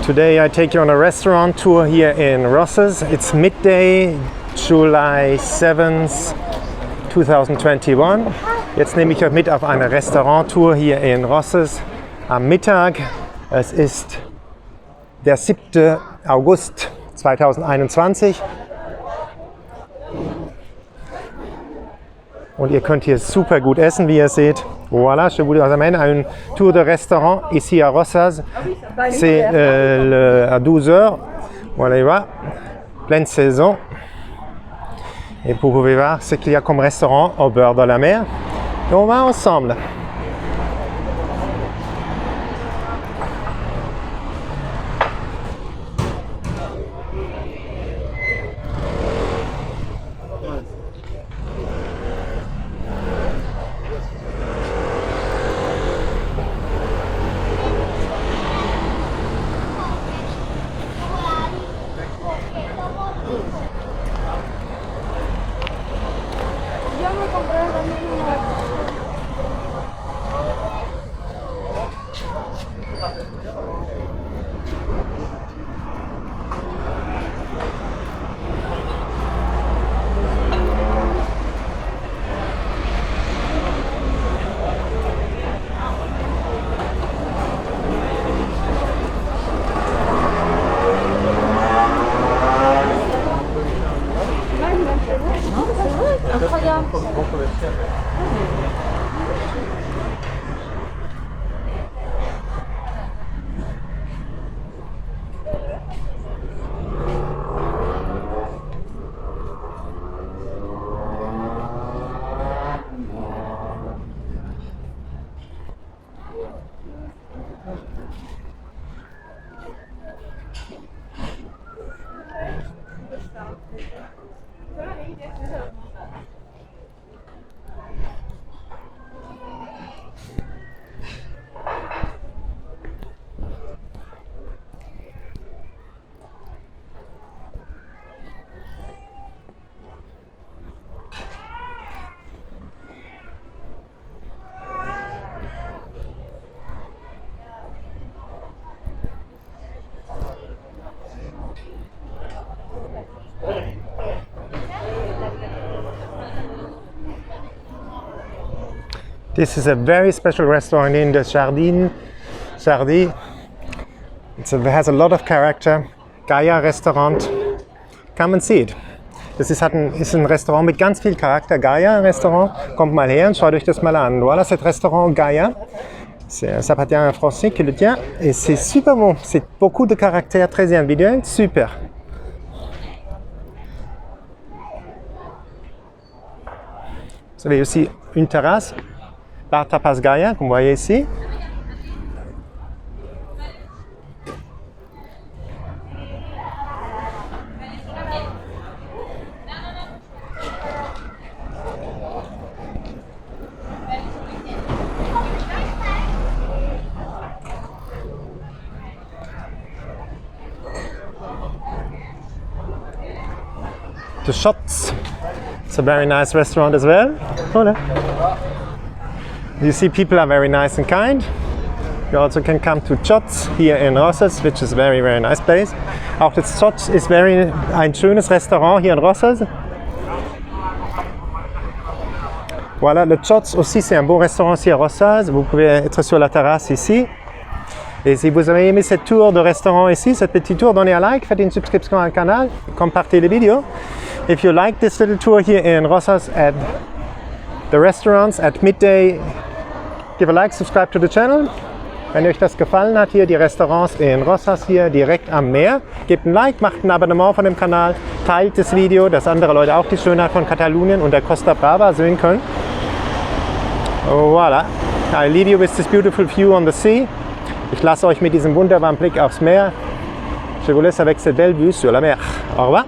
Today I take you on a restaurant tour here in Rosses. It's midday, July 7th, 2021. Jetzt nehme ich euch mit auf eine Restauranttour hier in Rosses am Mittag. Es ist der 7. August 2021. Und ihr könnt hier super gut essen, wie ihr seht. Voilà, je vous amène à une tour de restaurant ici à Rosses. C'est à 12h. Voilà, il va. Pleine saison. Et vous pouvez voir ce qu'il y a comme restaurant au bord de la mer. Et on va ensemble. This is a very special restaurant in the Jardin. It has a lot of character. Gaia Restaurant. Come and see it. Das ist ein Restaurant mit ganz viel Charakter. Gaia Restaurant. Kommt mal her und schaut euch das mal an. Voilà, cet restaurant Gaia. Ça appartient à un Français qui le tient. Et c'est super bon. C'est beaucoup de caractère, très individuel. Super. Vous avez aussi une terrasse. Bar Tapas Gaia, comme vous voyez ici. The Shots. It's a very nice restaurant as well. Hola. You see, people are very nice and kind. You also can come to Chots here in Rosses, which is a very, very nice place. Auch das Chots ist ein schönes Restaurant hier in Rosses. Voilà, le Chots aussi, c'est un beau restaurant ici à Rosses. Vous pouvez être sur la terrasse ici. Et si vous avez aimé cette tour de restaurant ici, cette petite tour, donnez un like, faites une subscription au canal, compartez les vidéos. If you like this little tour here in Rosses at the restaurants at midday, give a like, subscribe to the channel. Wenn euch das gefallen hat, hier die Restaurants in Rosses hier direkt am Meer, gebt ein Like, macht ein Abonnement von dem Kanal, teilt das Video, dass andere Leute auch die Schönheit von Katalonien und der Costa Brava sehen können. Voilà, I leave you with this beautiful view on the sea. Ich lasse euch mit diesem wunderbaren Blick aufs Meer. Je vous laisse avec cette belle vue sur la mer. Au revoir.